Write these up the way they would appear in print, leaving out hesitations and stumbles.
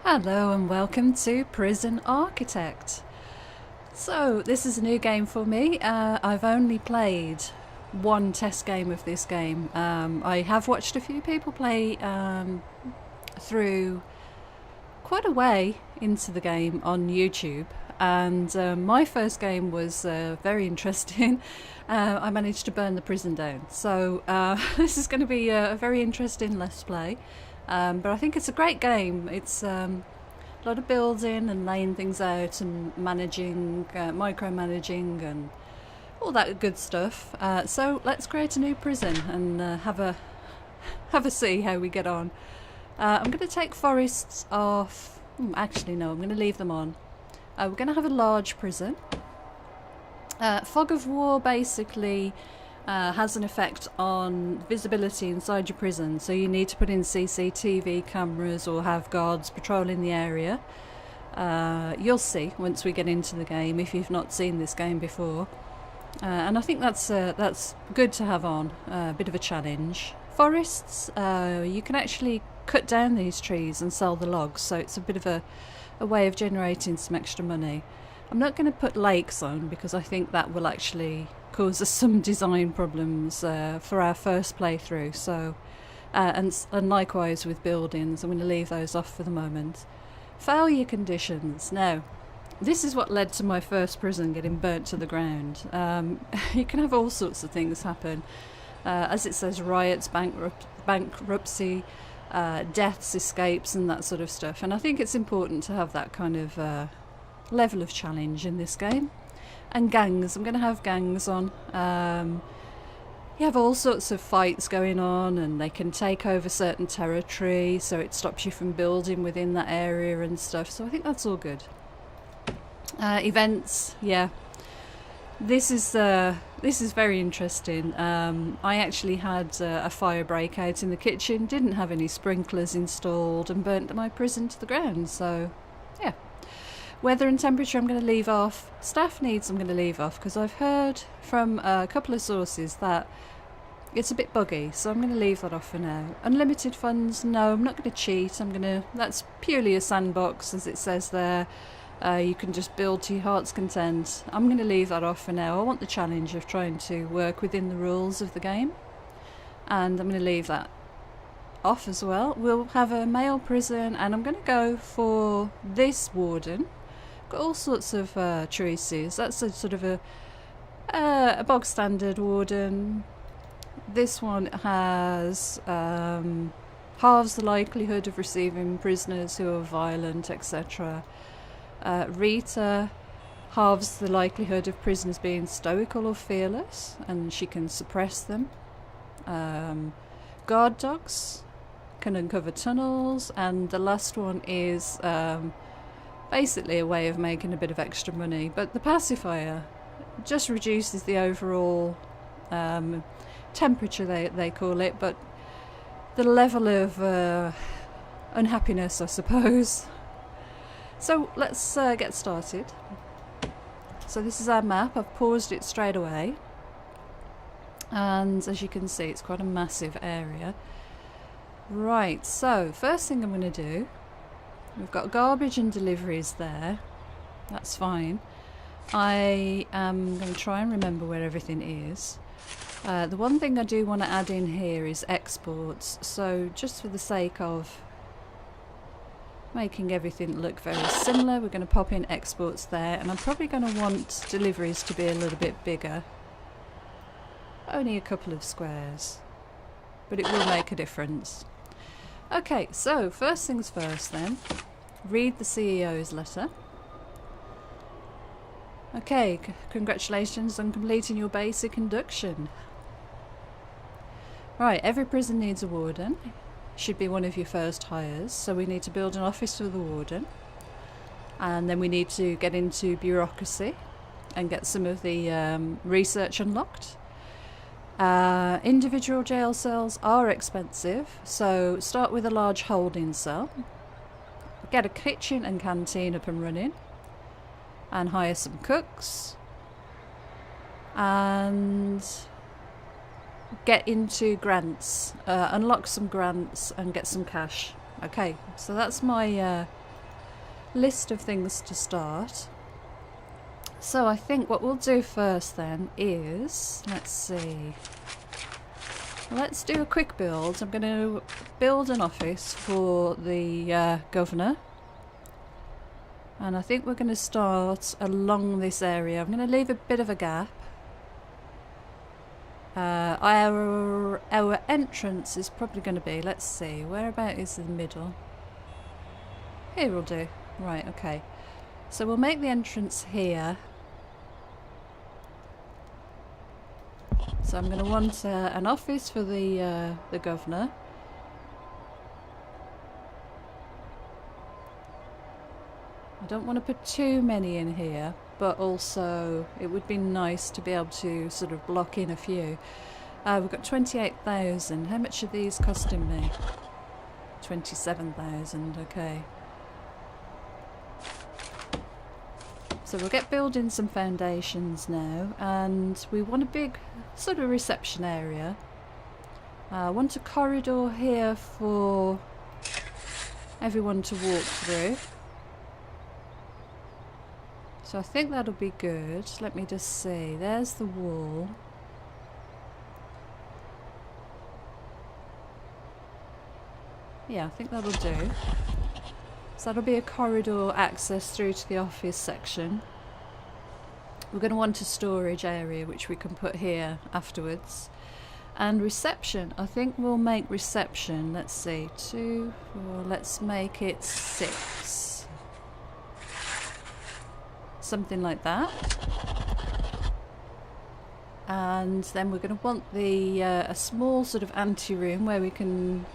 Hello and welcome to Prison Architect. So this is a new game for me. I've only played one test game of this game. I have watched a few people play through quite a way into the game on YouTube, and my first game was very interesting. I managed to burn the prison down, so this is going to be a very interesting Let's Play. But I think it's a great game. It's a lot of building and laying things out and managing, micromanaging and all that good stuff. So let's create a new prison and have a see how we get on. I'm going to take forests off. Actually, no, I'm going to leave them on. We're going to have a large prison. Fog of war basically has an effect on visibility inside your prison, so you need to put in CCTV cameras or have guards patrolling the area. You'll see once we get into the game if you've not seen this game before, and I think that's good to have on, a bit of a challenge. Forests, you can actually cut down these trees and sell the logs, so it's a bit of a way of generating some extra money. I'm not going to put lakes on because I think that will actually cause us some design problems for our first playthrough. So, and likewise with buildings, I'm going to leave those off for the moment. Failure conditions. Now, this is what led to my first prison getting burnt to the ground. You can have all sorts of things happen. As it says, riots, bankruptcy, deaths, escapes and that sort of stuff. And I think it's important to have that kind of level of challenge in this game. And gangs, I'm going to have gangs on. You have all sorts of fights going on, and they can take over certain territory, so it stops you from building within that area and stuff, so I think that's all good. Events, yeah. This is very interesting. I actually had a fire break out in the kitchen, didn't have any sprinklers installed, and burnt my prison to the ground, so yeah. Weather and temperature I'm going to leave off. Staff needs I'm going to leave off because I've heard from a couple of sources that it's a bit buggy, so I'm going to leave that off for now. Unlimited funds, no, I'm not going to cheat. That's purely a sandbox, as it says there. You can just build to your heart's content. I'm going to leave that off for now. I want the challenge of trying to work within the rules of the game, and I'm going to leave that off as well. We'll have a male prison, and I'm going to go for this warden. Got all sorts of choices. That's a sort of a bog standard warden. This one has halves the likelihood of receiving prisoners who are violent, etc. Rita halves the likelihood of prisoners being stoical or fearless, and she can suppress them. Guard dogs can uncover tunnels, and the last one is basically a way of making a bit of extra money, but the pacifier just reduces the overall temperature, they call it, but the level of unhappiness, I suppose. So let's get started. So this is our map. I've paused it straight away, and as you can see, it's quite a massive area. Right, so first thing I'm going to do, we've got garbage and deliveries there. That's fine. I am going to try and remember where everything is. The one thing I do want to add in here is exports. So just for the sake of making everything look very similar, we're going to pop in exports there. And I'm probably going to want deliveries to be a little bit bigger. Only a couple of squares, but it will make a difference. Okay, so first things first then, read the CEO's letter. Okay, congratulations on completing your basic induction. Right, every prison needs a warden. Should be one of your first hires, so we need to build an office for the warden. And then we need to get into bureaucracy and get some of the research unlocked. Individual jail cells are expensive, so start with a large holding cell, get a kitchen and canteen up and running, and hire some cooks, and get into grants, unlock some grants and get some cash. Okay, so that's my list of things to start. So I think what we'll do first then is, let's see, let's do a quick build. I'm going to build an office for the governor. And I think we're going to start along this area. I'm going to leave a bit of a gap. Our entrance is probably going to be, let's see, whereabout is the middle? Here will do. Right, okay. So we'll make the entrance here. So I'm going to want an office for the governor. I don't want to put too many in here, but also it would be nice to be able to sort of block in a few. We've got 28,000. How much are these costing me? 27,000, okay. So we'll get building some foundations now, and we want a big sort of reception area. I want a corridor here for everyone to walk through. So I think that'll be good. Let me just see. There's the wall. Yeah, I think that'll do. So that'll be a corridor access through to the office section. We're going to want a storage area which we can put here afterwards. And reception, I think we'll make reception, let's see, 2, 4, let's make it 6. Something like that. And then we're going to want the a small sort of ante-room where we can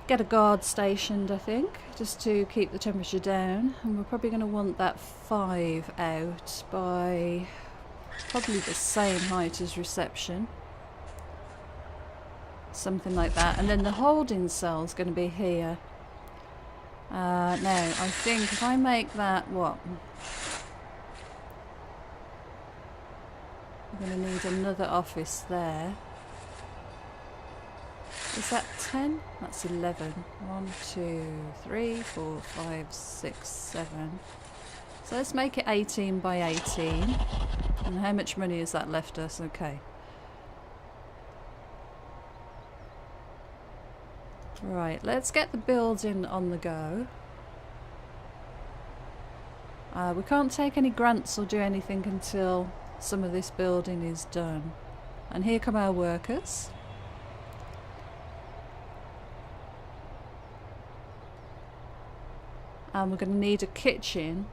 get a guard stationed, I think, just to keep the temperature down. And we're probably going to want that 5 out by probably the same height as reception. Something like that. And then the holding cell is going to be here. Now, I think if I make that, what? We're going to need another office there. Is that 10? That's 11. 1, 2, 3, 4, 5, 6, 7. So let's make it 18 by 18. And how much money has that left us? Okay. Right, let's get the building on the go. We can't take any grants or do anything until some of this building is done. And here come our workers. And we're going to need a kitchen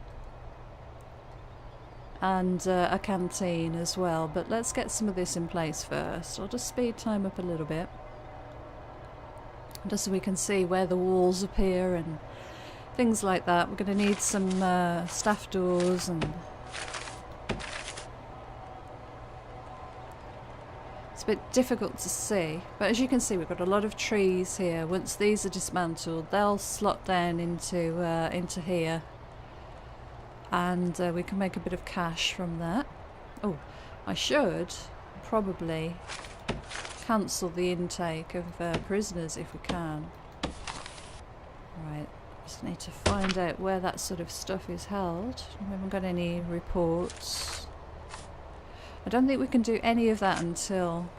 and a canteen as well. But let's get some of this in place first. I'll just speed time up a little bit, just so we can see where the walls appear and things like that. We're going to need some staff doors, and it's a bit difficult to see, but as you can see we've got a lot of trees here. Once these are dismantled they'll slot down into here, and we can make a bit of cash from that. Oh, I should probably cancel the intake of prisoners if we can. Right, just need to find out where that sort of stuff is held. We haven't got any reports. I don't think we can do any of that until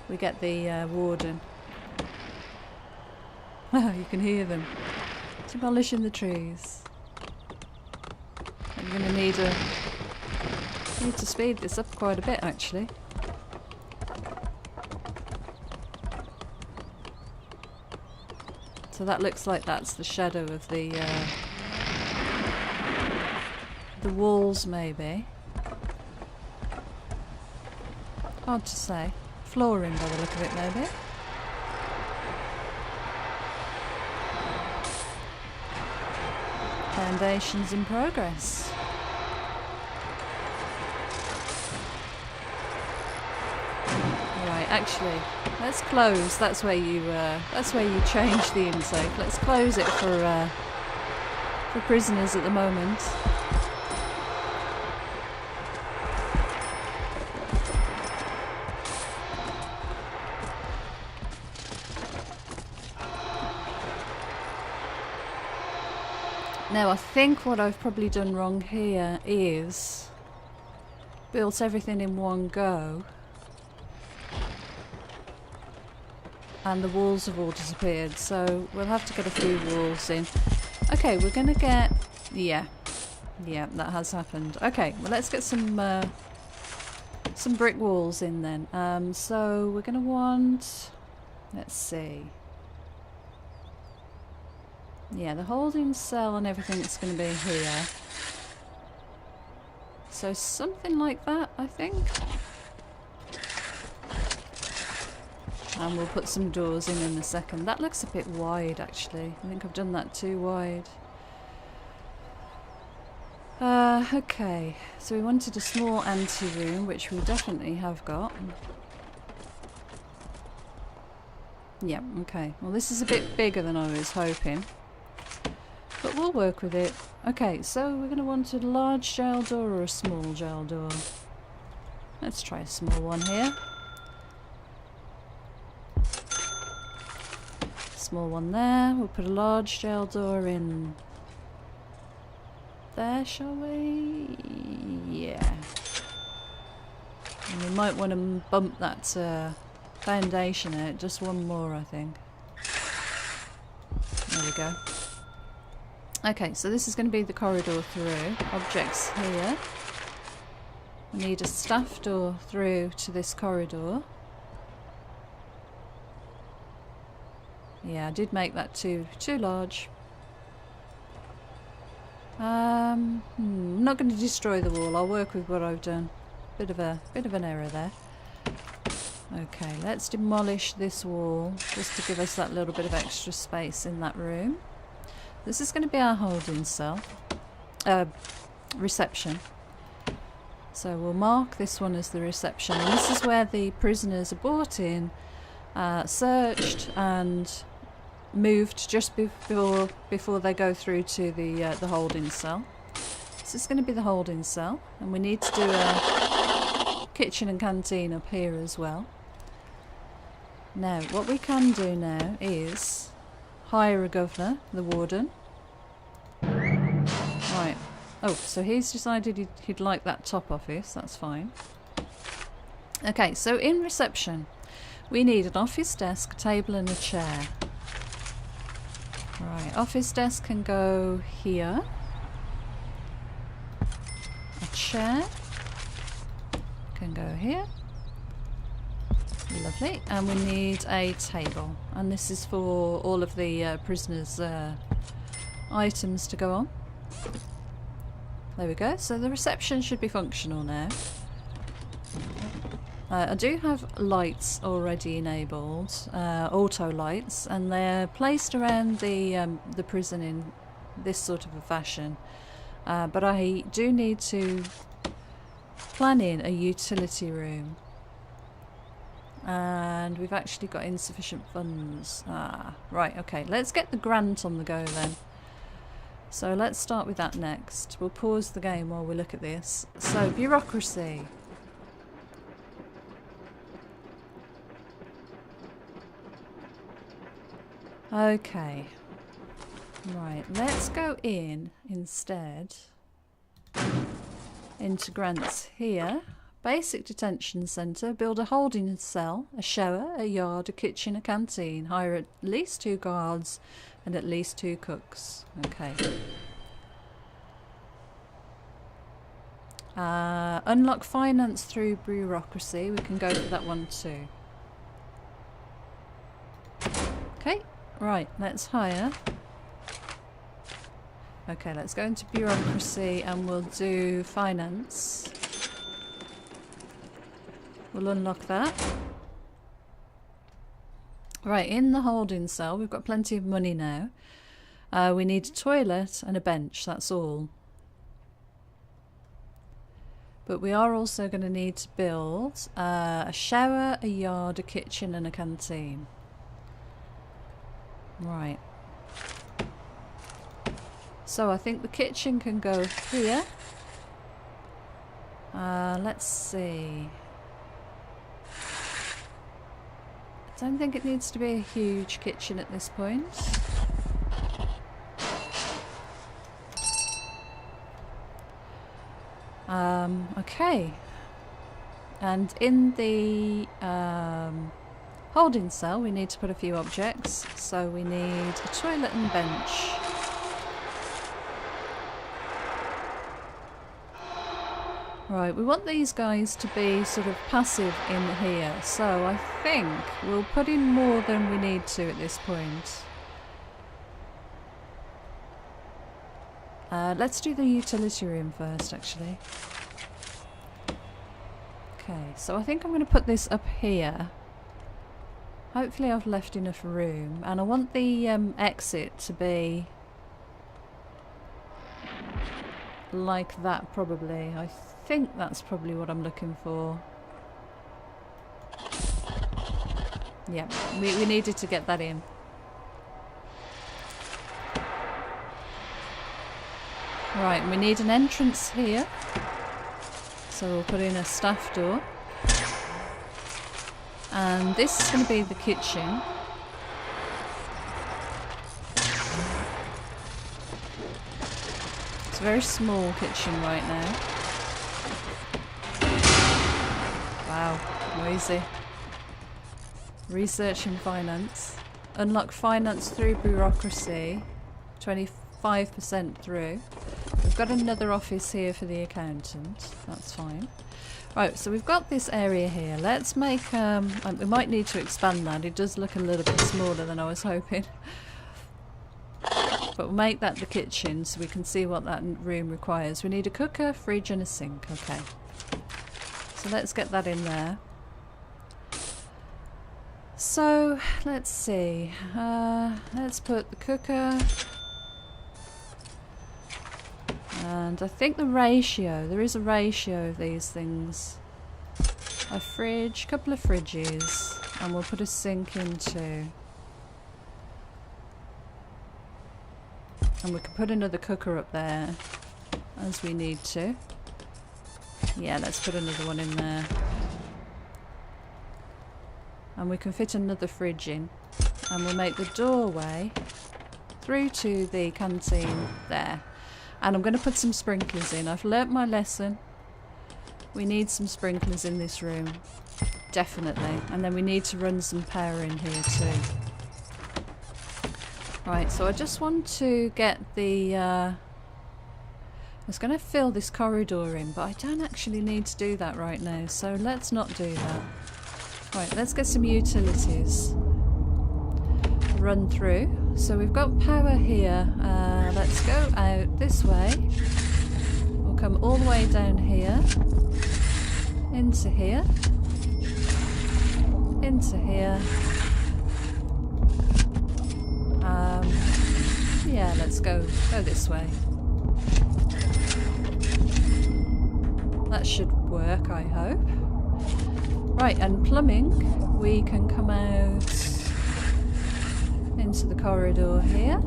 we get the warden. You can hear them demolishing the trees. I'm going to need to speed this up quite a bit actually. So that looks like that's the shadow of the walls, maybe. Hard to say. Flooring by the look of it, maybe. Foundations in progress. Right, actually, let's close. That's where you change the intake. Let's close it for prisoners at the moment. Now I think what I've probably done wrong here is built everything in one go and the walls have all disappeared, so we'll have to get a few walls in. Okay, we're gonna get... yeah, that has happened. Okay, well let's get some brick walls in then. So we're gonna want... let's see. Yeah, the holding cell and everything's going to be here. So something like that, I think. And we'll put some doors in a second. That looks a bit wide, actually. I think I've done that too wide. Okay. So we wanted a small ante-room, which we definitely have got. Yeah, okay. Well, this is a bit bigger than I was hoping. But we'll work with it. Okay, so we're going to want a large jail door or a small jail door. Let's try a small one here. Small one there. We'll put a large jail door in there, shall we? Yeah. And we might want to bump that foundation out. Just one more, I think. There we go. Okay, so this is going to be the corridor through. Objects here. We need a staff door through to this corridor. Yeah, I did make that too large. I'm not going to destroy the wall. I'll work with what I've done. Bit of an error there. Okay, let's demolish this wall just to give us that little bit of extra space in that room. This is going to be our holding cell, reception. So we'll mark this one as the reception, and this is where the prisoners are brought in, searched and moved just before they go through to the holding cell. This is going to be the holding cell, and we need to do a kitchen and canteen up here as well. Now, what we can do now is hire a governor, the warden. Right. Oh, so he's decided he'd like that top office. That's fine. Okay, so in reception, we need an office desk, a table and a chair. Right, office desk can go here. A chair can go here. Lovely, and we need a table, and this is for all of the prisoners' items to go on. There we go, so the reception should be functional now. I do have lights already enabled, auto lights, and they're placed around the prison in this sort of a fashion. But I do need to plan in a utility room. And we've actually got insufficient funds. Right, okay. Let's get the grant on the go then. So let's start with that next. We'll pause the game while we look at this. So, bureaucracy. Okay. Right, let's go in instead into grants here. Basic detention centre, build a holding cell, a shower, a yard, a kitchen, a canteen, hire at least 2 guards and at least 2 cooks. Okay. Unlock finance through bureaucracy, we can go for that one too. Okay, right, let's hire. Okay, let's go into bureaucracy and we'll do finance. We'll unlock that. Right, in the holding cell, we've got plenty of money now. We need a toilet and a bench, that's all. But we are also going to need to build a shower, a yard, a kitchen and a canteen. Right. So I think the kitchen can go here. Let's see. I don't think it needs to be a huge kitchen at this point. Okay. And in the holding cell we need to put a few objects. So we need a toilet and bench. Right, we want these guys to be sort of passive in here, so I think we'll put in more than we need to at this point. Let's do the utility room first, actually. Okay, so I think I'm going to put this up here. Hopefully I've left enough room, and I want the exit to be like that, probably. I think that's probably what I'm looking for. Yeah, we needed to get that in. Right, we need an entrance here. So we'll put in a staff door. And this is going to be the kitchen. It's a very small kitchen right now. Wow, noisy. Research and finance. Unlock finance through bureaucracy. 25% through. We've got another office here for the accountant. That's fine. Right, so we've got this area here. Let's make... we might need to expand that. It does look a little bit smaller than I was hoping. But we'll make that the kitchen so we can see what that room requires. We need a cooker, fridge and a sink. Okay. So let's get that in there. So, let's see. Let's put the cooker... And I think the ratio, there is a ratio of these things. A fridge, a couple of fridges, and we'll put a sink in too. And we can put another cooker up there as we need to. Yeah, let's put another one in there. And we can fit another fridge in. And we'll make the doorway through to the canteen there. And I'm going to put some sprinklers in. I've learnt my lesson. We need some sprinklers in this room. Definitely. And then we need to run some power in here too. Right, so I just want to get the... I was going to fill this corridor in, but I don't actually need to do that right now. So let's not do that. Right, let's get some utilities. Run through. So we've got power here. Let's go out this way. We'll come all the way down here. Into here. Into here. Yeah, let's go this way. That should work, I hope. Right, and plumbing, we can come out into the corridor here.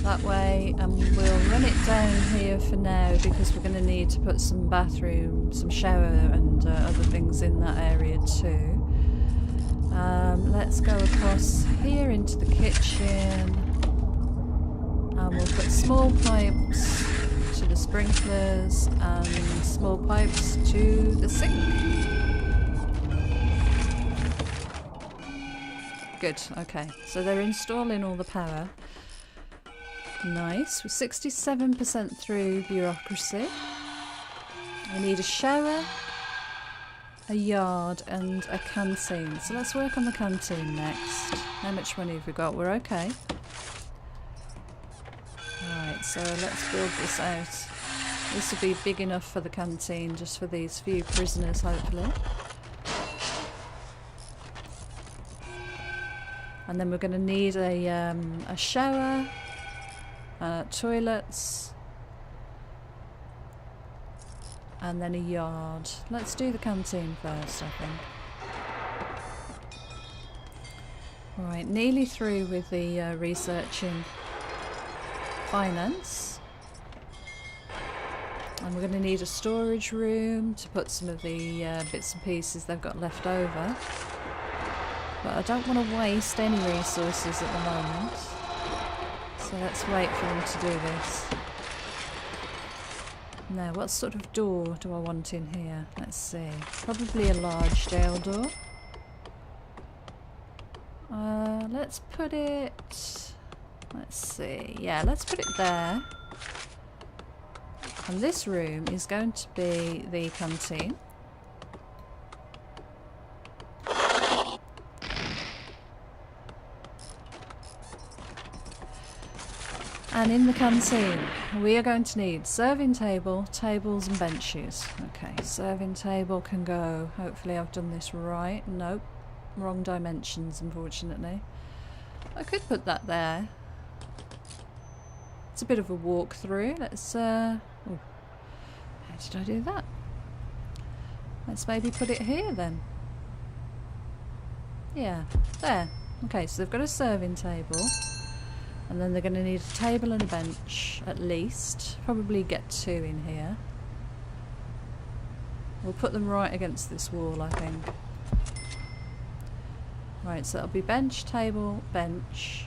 That way, and we'll run it down here for now because we're going to need to put some bathroom, some shower and other things in that area too. Let's go across here into the kitchen and we'll put small pipes to the sprinklers and small pipes to the sink. Good, okay. So they're installing all the power. Nice. We're 67% through bureaucracy. I need a shower, a yard and a canteen. So let's work on the canteen next. How much money have we got? We're okay. Right, so let's build this out. This will be big enough for the canteen, just for these few prisoners, hopefully. And then we're going to need a shower, toilets, and then a yard. Let's do the canteen first, I think. Alright, nearly through with the researching finance. And we're going to need a storage room to put some of the bits and pieces they've got left over. But I don't want to waste any resources at the moment. So let's wait for them to do this. Now, what sort of door do I want in here? Let's see. Probably a large jail door. Let's put it... Let's see. Yeah, let's put it there. And this room is going to be the canteen. And in the canteen, we are going to need serving table, tables and benches. Okay, serving table can go. Hopefully I've done this right. Nope, wrong dimensions, unfortunately. I could put that there. It's a bit of a walk through. Let's, oh, how did I do that? Let's maybe put it here then. Yeah, there. Okay, so they've got a serving table. And then they're going to need a table and a bench, at least. Probably get 2 in here. We'll put them right against this wall, I think. Right, so that'll be bench, table, bench,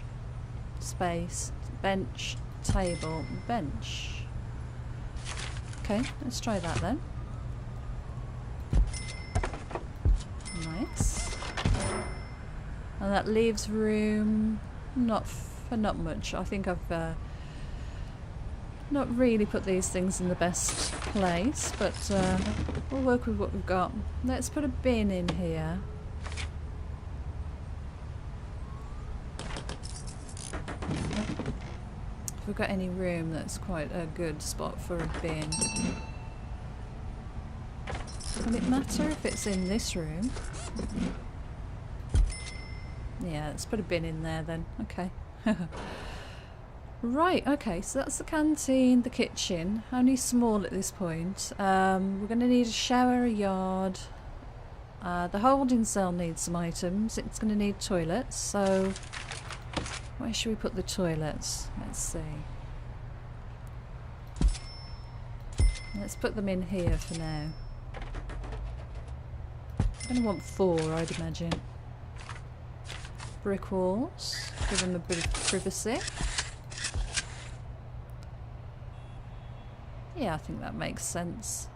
space, bench, table, bench. Okay, let's try that then. Nice. And that leaves room, not much. I think I've not really put these things in the best place, but we'll work with what we've got. Let's put a bin in here. If we've got any room, that's quite a good spot for a bin. Will it matter if it's in this room? Yeah, let's put a bin in there then. Okay. Right, okay, so that's the canteen, the kitchen. Only small at this point. We're going to need a shower, a yard. The holding cell needs some items. It's going to need toilets, so where should we put the toilets? Let's see. Let's put them in here for now. I'm going to want 4, I'd imagine. Brick walls, give them a bit of privacy. Yeah, I think that makes sense.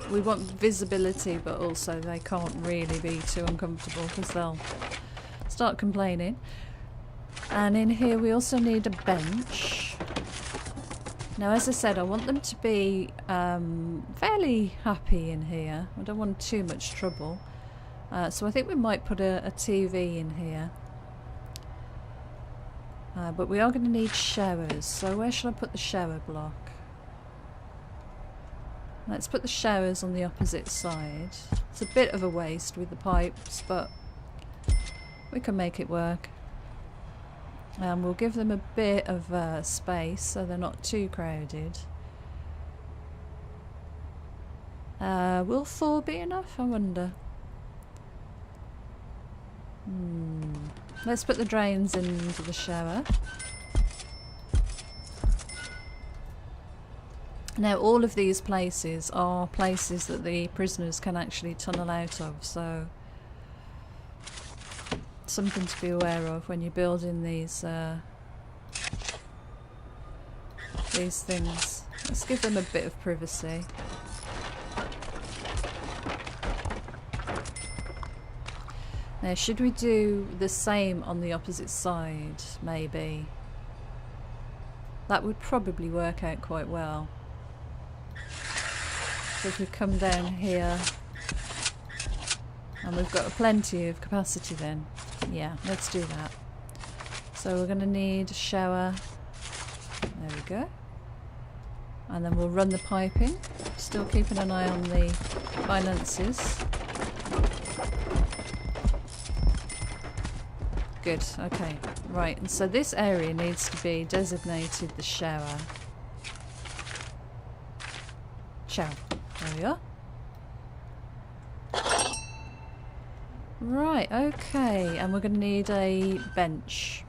We want visibility, but also they can't really be too uncomfortable because they'll start complaining. And in here we also need a bench. Now, as I said, I want them to be fairly happy in here. I don't want too much trouble. So I think we might put a TV in here. But we are going to need showers. So where shall I put the shower block? Let's put the showers on the opposite side. It's a bit of a waste with the pipes, but we can make it work. And we'll give them a bit of space so they're not too crowded. Will 4 be enough? I wonder. Let's put the drains into the shower. Now, all of these places are places that the prisoners can actually tunnel out of, so something to be aware of when you're building these things. Let's give them a bit of privacy. Now, should we do the same on the opposite side, maybe? That would probably work out quite well. So if we come down here, and we've got plenty of capacity then. Yeah, let's do that. So we're going to need a shower. There we go. And then we'll run the piping. Still keeping an eye on the finances. Good, okay. Right, and so this area needs to be designated the shower. Shower. There we are. Right, okay, and we're going to need a bench.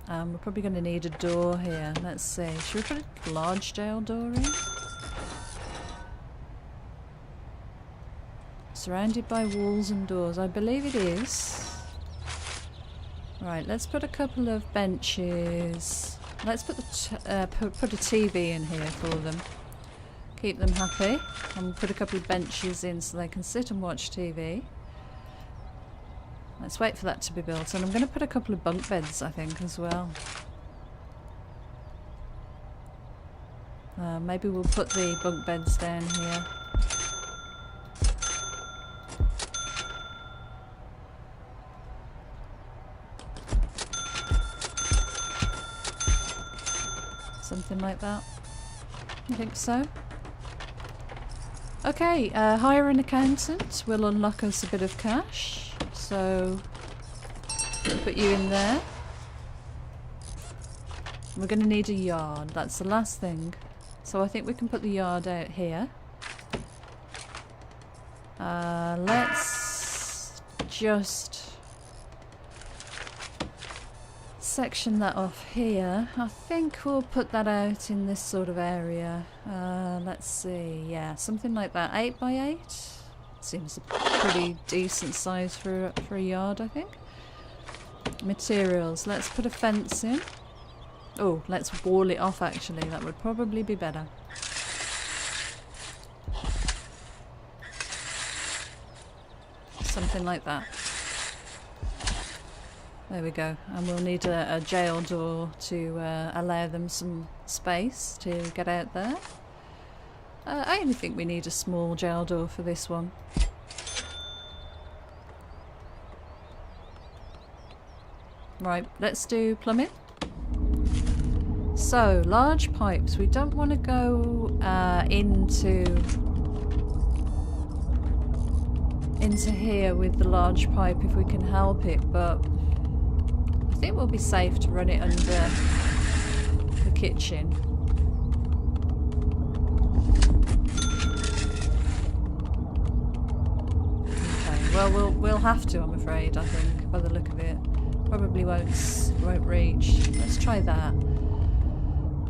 We're probably going to need a door here. Let's see. Should we put a large jail door in? Surrounded by walls and doors. I believe it is. Right, let's put a couple of benches. Let's put the put a TV in here for them. Keep them happy. And we'll put a couple of benches in so they can sit and watch TV. Let's wait for that to be built. And I'm going to put a couple of bunk beds, I think, as well. Maybe we'll put the bunk beds down here. Something like that. I think so. Okay, hire an accountant will unlock us a bit of cash. So, we'll put you in there. We're going to need a yard. That's the last thing. So I think we can put the yard out here. Let's just section that off here. I think we'll put that out in this sort of area. Let's see. Yeah, something like that. 8 by 8 seems a pretty decent size for a yard, I think. Materials. Let's put a fence in. Oh, let's wall it off actually, that would probably be better. Something like that. There we go. And we'll need a jail door to allow them some space to get out there. I only think we need a small jail door for this one. Right, let's do plumbing. So, large pipes. We don't want to go into here with the large pipe if we can help it, but I think we'll be safe to run it under the kitchen. Okay, well we'll have to, I'm afraid, I think, by the look of it. Probably won't reach. Let's try that.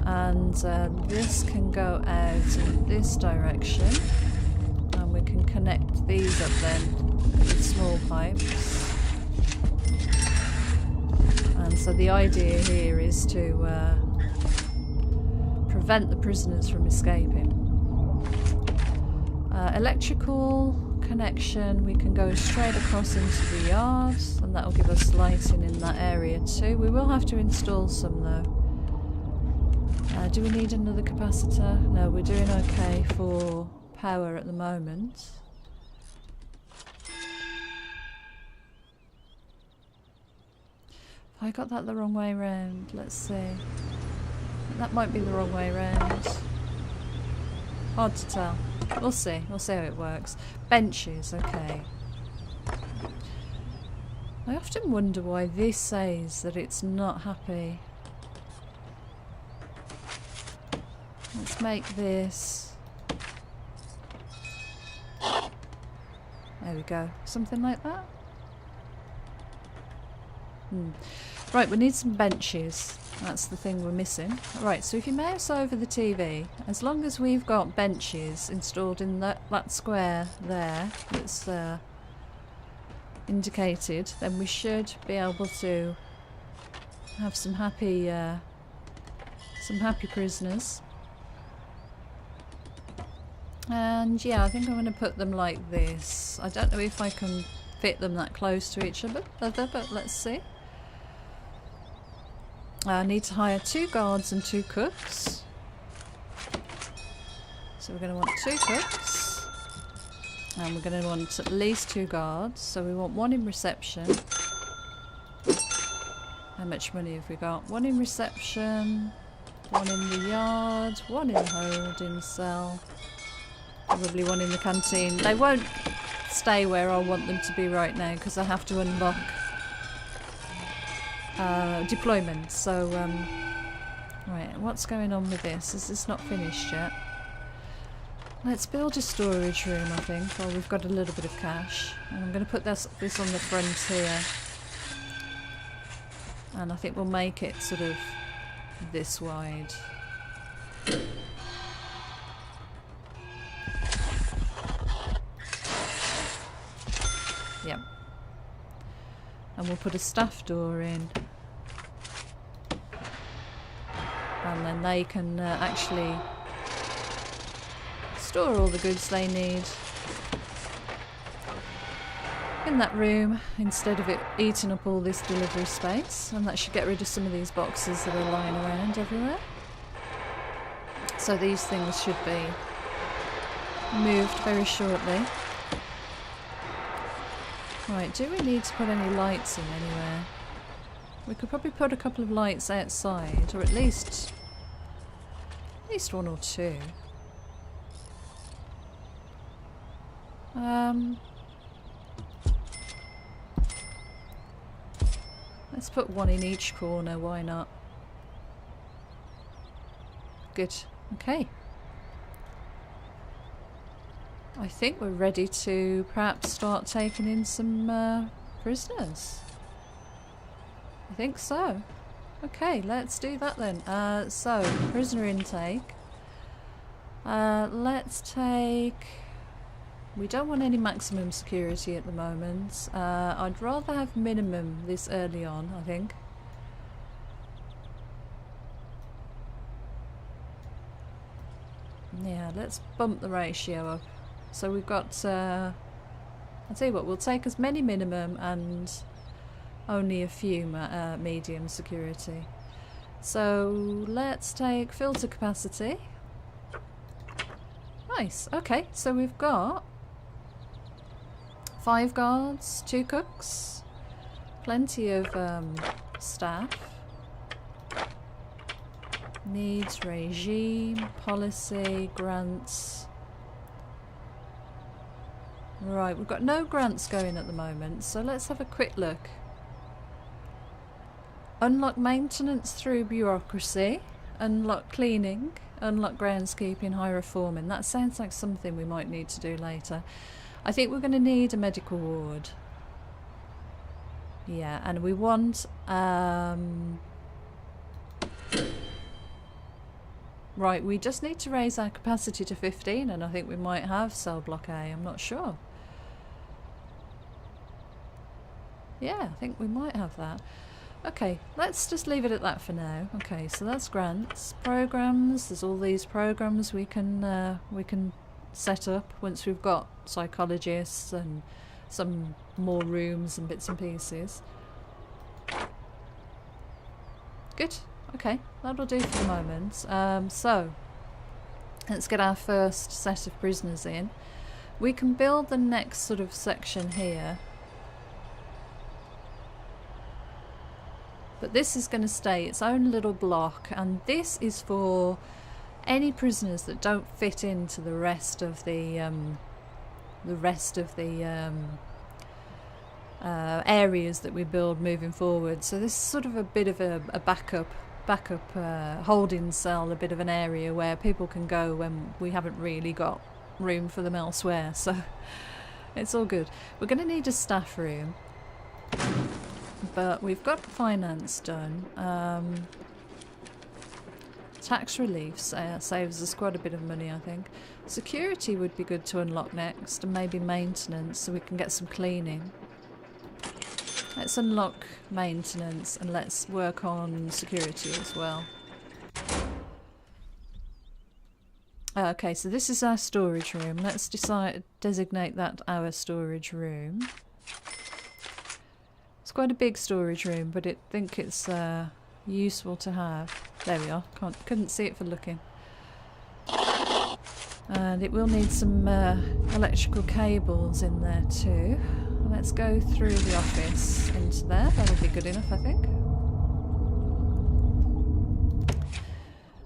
And this can go out in this direction, and we can connect these up then with small pipes. And so the idea here is to prevent the prisoners from escaping. Electrical connection, we can go straight across into the yard, and that will give us lighting in that area too. We will have to install some though. Do we need another capacitor? No, we're doing okay for power at the moment. I got that the wrong way round. Let's see. That might be the wrong way round. Hard to tell. We'll see. We'll see how it works. Benches, okay. I often wonder why this says that it's not happy. Let's make this. There we go. Something like that. Right, we need some benches. That's the thing we're missing. Right, so if you mouse over the TV, as long as we've got benches installed in that square there that's indicated, then we should be able to have some happy prisoners. And yeah, I think I'm going to put them like this. I don't know if I can fit them that close to each other, but let's see. I need to hire 2 guards and 2 cooks. So we're going to want 2 cooks. And we're going to want at least 2 guards. So we want 1 in reception. How much money have we got? 1 in reception, 1 in the yard, 1 in the holding cell. Probably 1 in the canteen. They won't stay where I want them to be right now because I have to unlock deployment. So, right, what's going on with this? Is this not finished yet? Let's build a storage room, I think, while we've got a little bit of cash. And I'm going to put this on the front here. And I think we'll make it sort of this wide. Yep. And we'll put a staff door in. And then they can actually store all the goods they need in that room instead of it eating up all this delivery space, and that should get rid of some of these boxes that are lying around everywhere. So these things should be moved very shortly. Right, do we need to put any lights in anywhere? We could probably put a couple of lights outside, or at least one or two. Let's put one in each corner, why not? Good, okay. I think we're ready to perhaps start taking in some prisoners. I think so. Okay, let's do that then. So, prisoner intake. Let's take... We don't want any maximum security at the moment. I'd rather have minimum this early on, I think. Yeah, let's bump the ratio up. So we've got, I'll tell you what, we'll take as many minimum and only a few medium security. So let's take filter capacity. Nice, okay, so we've got 5 guards, 2 cooks, plenty of staff. Needs, regime, policy, grants. Right, we've got no grants going at the moment, so let's have a quick look. Unlock maintenance through bureaucracy, unlock cleaning, unlock groundskeeping, hire a foreman. That sounds like something we might need to do later. I think we're going to need a medical ward. Yeah, and we want... Right, we just need to raise our capacity to 15, and I think we might have cell block A, I'm not sure. Yeah, I think we might have that. Okay, let's just leave it at that for now. Okay, so that's grants. Programs, there's all these programs we can set up once we've got psychologists and some more rooms and bits and pieces. Good. Okay, that'll do for the moment. So, let's get our first set of prisoners in. We can build the next sort of section here. But this is going to stay its own little block, and this is for any prisoners that don't fit into the rest of the areas that we build moving forward. So this is sort of a bit of a backup holding cell, a bit of an area where people can go when we haven't really got room for them elsewhere, so it's all good. We're going to need a staff room, but we've got finance done. Tax relief saves us quite a bit of money, I think. Security would be good to unlock next, and maybe maintenance so we can get some cleaning. Let's unlock maintenance and let's work on security as well. Okay, so this is our storage room. Let's designate that our storage room. It's quite a big storage room, but I think it's useful to have. There we are. Couldn't see it for looking. And it will need some electrical cables in there too. Let's go through the office into there. That'll be good enough, I think.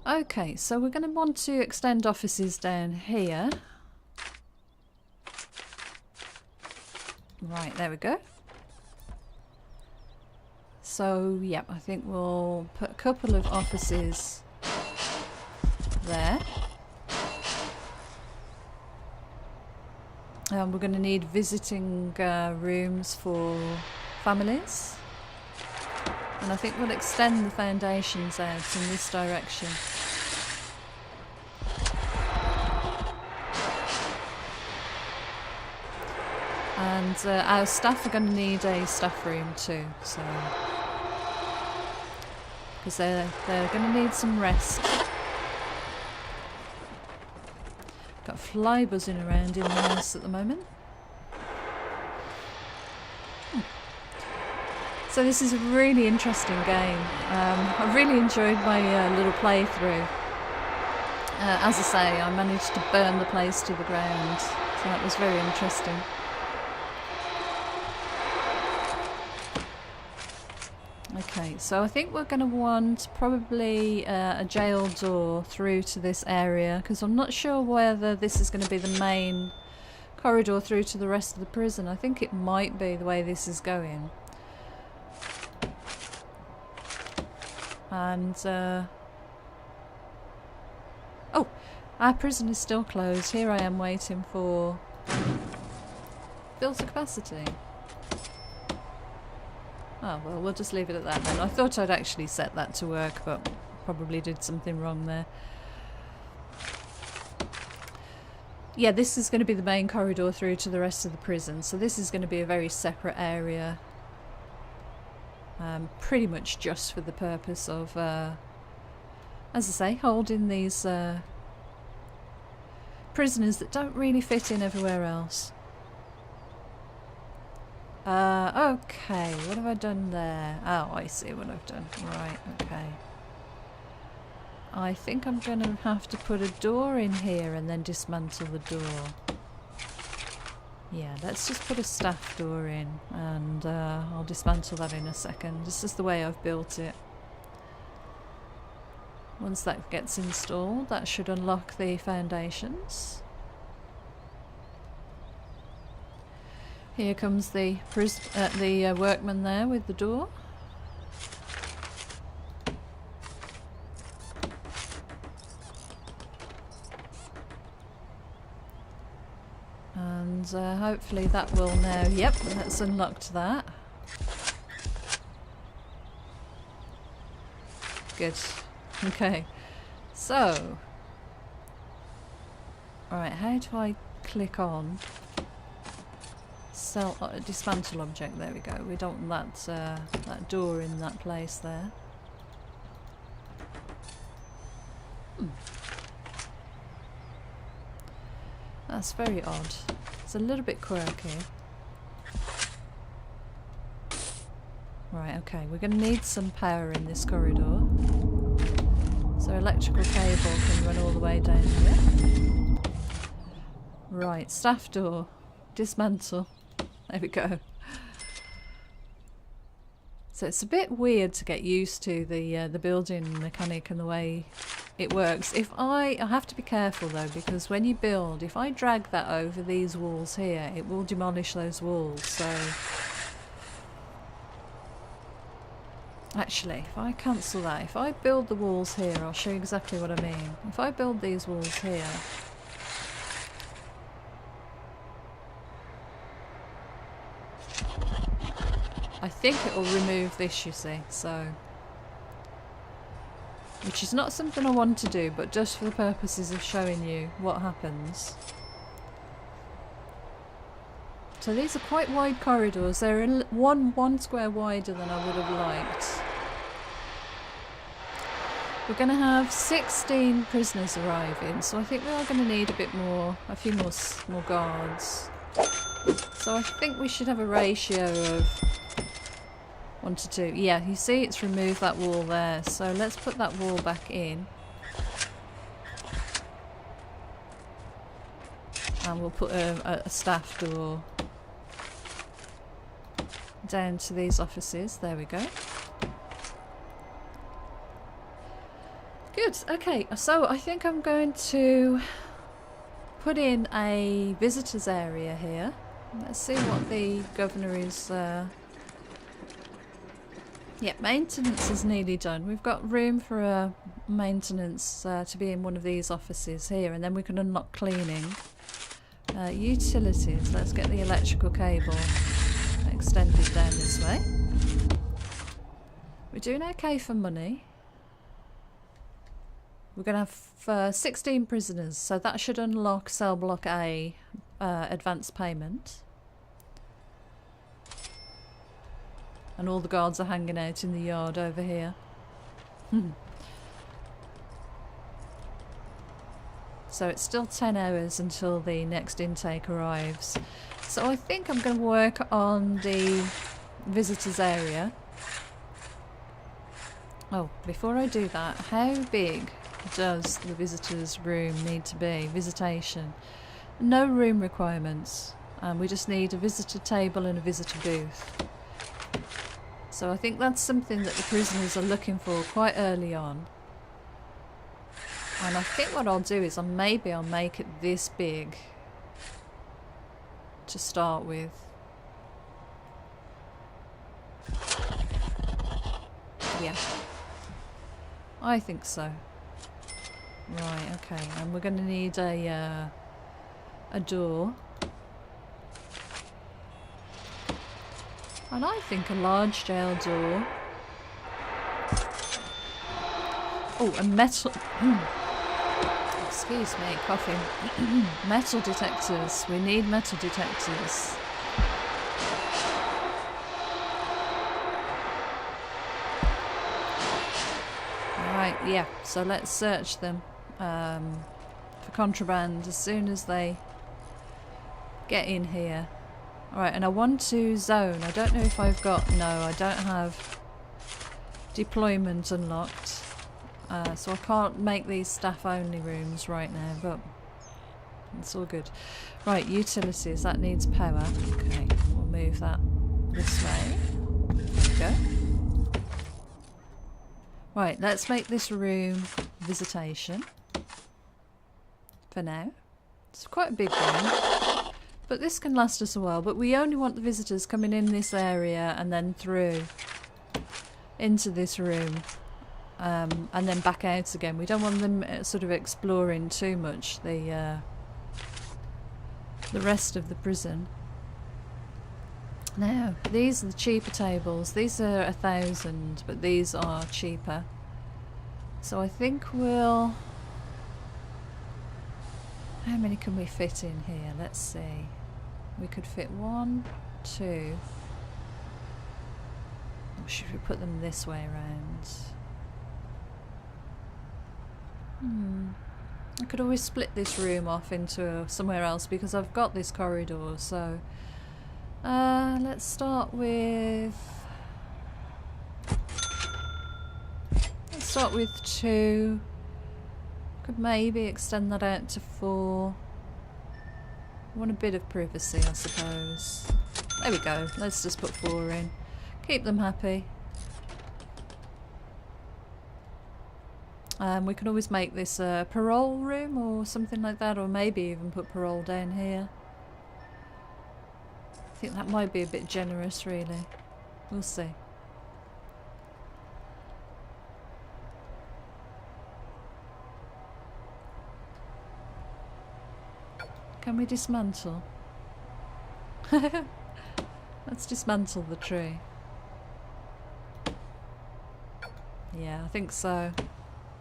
Okay, so we're going to want to extend offices down here. Right, there we go. So, yep, I think we'll put a couple of offices there. We're going to need visiting rooms for families. And I think we'll extend the foundations out in this direction. And our staff are going to need a staff room too, so because they're going to need some rest. got a fly buzzing around in the house at the moment. So this is a really interesting game. I really enjoyed my little playthrough. As I say, I managed to burn the place to the ground, so that was very interesting. Okay, so I think we're going to want probably a jail door through to this area, because I'm not sure whether this is going to be the main corridor through to the rest of the prison. I think it might be the way this is going. And, oh, our prison is still closed. Here I am waiting for filter capacity. Oh, well, we'll just leave it at that then. I thought I'd actually set that to work, but probably did something wrong there. Yeah, this is going to be the main corridor through to the rest of the prison, so this is going to be a very separate area. Pretty much just for the purpose of, as I say, holding these prisoners that don't really fit in everywhere else. Okay, what have I done there? Oh, I see what I've done. Right, okay. I think I'm going to have to put a door in here and then dismantle the door. Yeah, let's just put a staff door in and I'll dismantle that in a second. This is the way I've built it. Once that gets installed, that should unlock the foundations. Here comes the workman there with the door. And hopefully that will now... Yep, that's unlocked that. Good. Okay. So... Alright, how do I click on... dismantle object, there we go. We don't want that door in that place there. That's very odd. It's a little bit quirky. Right, okay, we're going to need some power in this corridor. So electrical cable can run all the way down here. Right, staff door. Dismantle. There we go. So it's a bit weird to get used to the building mechanic and the way it works. I have to be careful though, because when you build, if I drag that over these walls here, it will demolish those walls. So actually, if I cancel that, if I build the walls here, I'll show you exactly what I mean. If I build these walls here, I think it will remove this, you see, so... Which is not something I want to do, but just for the purposes of showing you what happens. So these are quite wide corridors. They're one square wider than I would have liked. We're going to have 16 prisoners arriving, so I think we are going to need a bit more, a few more guards. So I think we should have a ratio of 1 to 2. Yeah, you see it's removed that wall there, so let's put that wall back in. And we'll put a staff door down to these offices. There we go. Good, okay, so I think I'm going to put in a visitors area here. Let's see what the governor is... Yeah, maintenance is nearly done. We've got room for a maintenance to be in one of these offices here, and then we can unlock cleaning. Utilities, let's get the electrical cable extended down this way. We're doing okay for money. We're going to have 16 prisoners, so that should unlock cell block A advance payment. And all the guards are hanging out in the yard over here. So So it's still 10 hours until the next intake arrives. So I think I'm going to work on the visitors area. Oh, before I do that, how big does the visitors room need to be? Visitation. No room requirements. We just need a visitor table and a visitor booth. So I think that's something that the prisoners are looking for quite early on. And I think what I'll do is maybe I'll make it this big to start with. Yeah. I think so. Right, okay. And we're going to need a door. And I think a large jail door. Oh, a metal... Excuse me, coughing. Metal detectors. We need metal detectors. Alright, yeah. So let's search them for contraband as soon as they get in here. Alright, and I want to zone. I don't know if I've got... No, I don't have deployment unlocked. So I can't make these staff-only rooms right now, but it's all good. Right, utilities. That needs power. Okay, we'll move that this way. There we go. Right, let's make this room visitation. For now. It's quite a big room. But this can last us a while. But we only want the visitors coming in this area and then through into this room. And then back out again. We don't want them sort of exploring too much the rest of the prison. Now, these are the cheaper tables. These are 1,000, but these are cheaper. So I think we'll... How many can we fit in here? Let's see. We could fit 1, 2. Or should we put them this way around? I could always split this room off into somewhere else because I've got this corridor, so let's start with 2. Could maybe extend that out to 4. I want a bit of privacy, I suppose. There we go. Let's just put 4 in. Keep them happy. We can always make this a parole room or something like that, or maybe even put parole down here. I think that might be a bit generous, really. We'll see. Can we dismantle? Let's dismantle the tree. Yeah, I think so.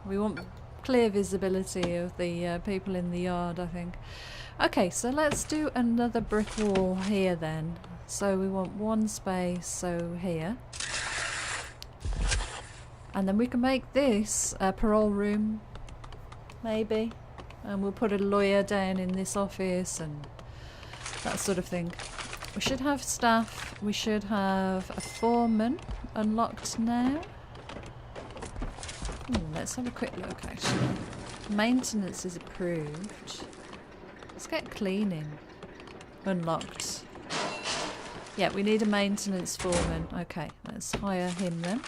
We want clear visibility of the people in the yard, I think. Okay, so let's do another brick wall here then. So we want 1 space, so here. And then we can make this a parole room, maybe. And we'll put a lawyer down in this office and that sort of thing. We should have staff. We should have a foreman unlocked now. Let's have a quick look, actually. Maintenance is approved. Let's get cleaning unlocked. Yeah, we need a maintenance foreman. Okay, let's hire him then.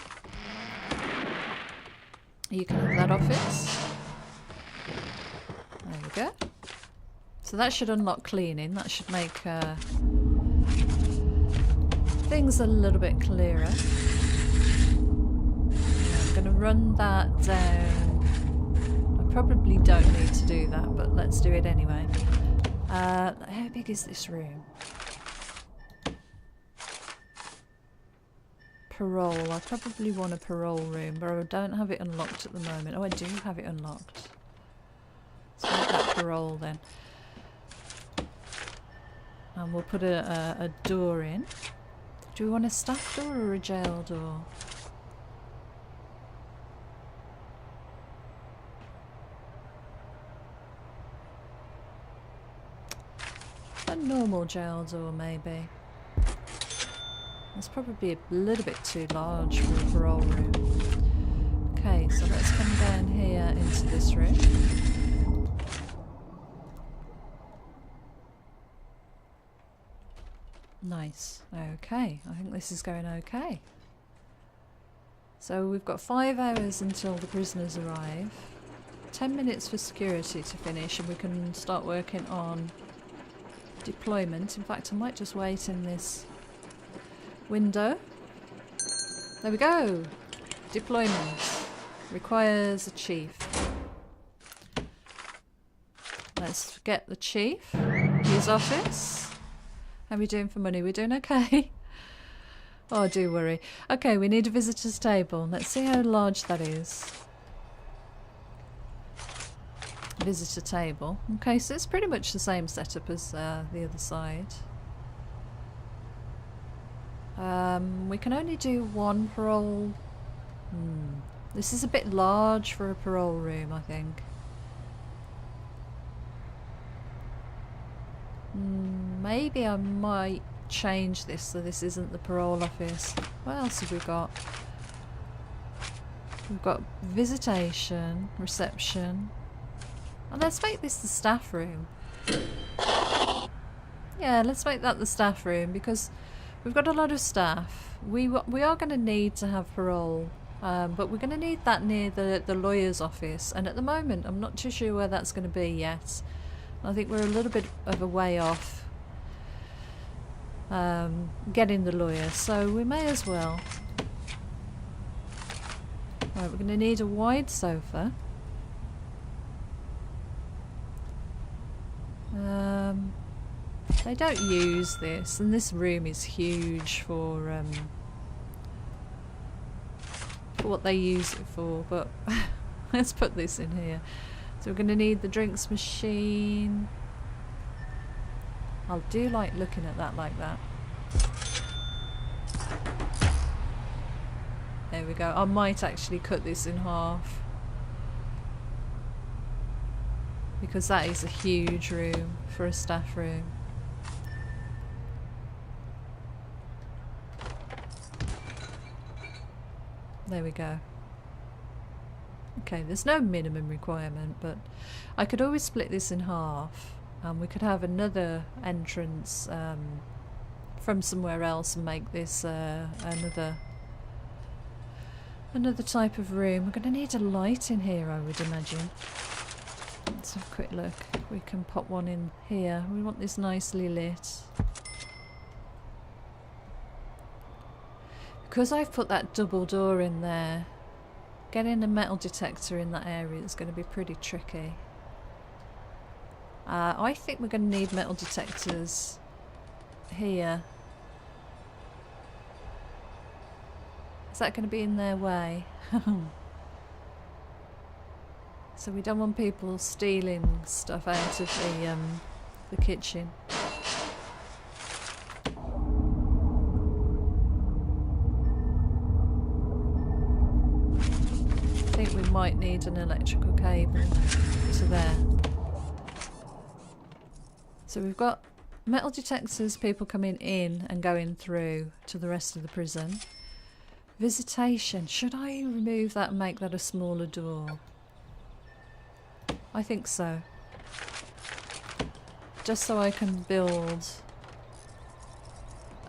You can have that office. There we go. So that should unlock cleaning. That should make things a little bit clearer. I'm going to run that down. I probably don't need to do that, but let's do it anyway. How big is this room? Parole. I probably want a parole room, but I don't have it unlocked at the moment. Oh, I do have it unlocked. Let's make that parole then. And we'll put a door in. Do we want a staff door or a jail door? normal jail door, maybe? It's probably a little bit too large for a parole room. Okay, so let's come down here into this room. Nice. Okay, I think this is going okay. So we've got 5 hours until the prisoners arrive. 10 minutes for security to finish, and we can start working on deployment. In fact, I might just wait in this window. There we go. Deployment requires a chief. Let's get the chief. His office. How are we doing for money? We're doing okay. Oh, do worry. Okay, we need a visitor's table. Let's see how large that is. Visitor table. Okay, so it's pretty much the same setup as the other side. We can only do 1 parole. This is a bit large for a parole room, I think. Maybe I might change this so this isn't the parole office. What else have we got? We've got visitation, reception. And let's make this the staff room. Yeah, let's make that the staff room because we've got a lot of staff. We are going to need to have parole, but we're going to need that near the lawyer's office. And at the moment, I'm not too sure where that's going to be yet. I think we're a little bit of a way off getting the lawyer, so we may as well. Right, we're going to need a wide sofa. They don't use this, and this room is huge for what they use it for, but let's put this in here. So we're going to need the drinks machine. I do like looking at that like that. There we go. I might actually cut this in half because that is a huge room for a staff room. There we go. Okay, there's no minimum requirement, but I could always split this in half. We could have another entrance from somewhere else and make this another type of room. We're going to need a light in here, I would imagine. Let's have a quick look. We can pop one in here. We want this nicely lit. Because I've put that double door in there, getting a metal detector in that area is going to be pretty tricky. I think we're going to need metal detectors here. Is that going to be in their way? So we don't want people stealing stuff out of the kitchen. I think we might need an electrical cable to there. So we've got metal detectors, people coming in and going through to the rest of the prison. Visitation. Should I remove that and make that a smaller door? I think so. Just so I can build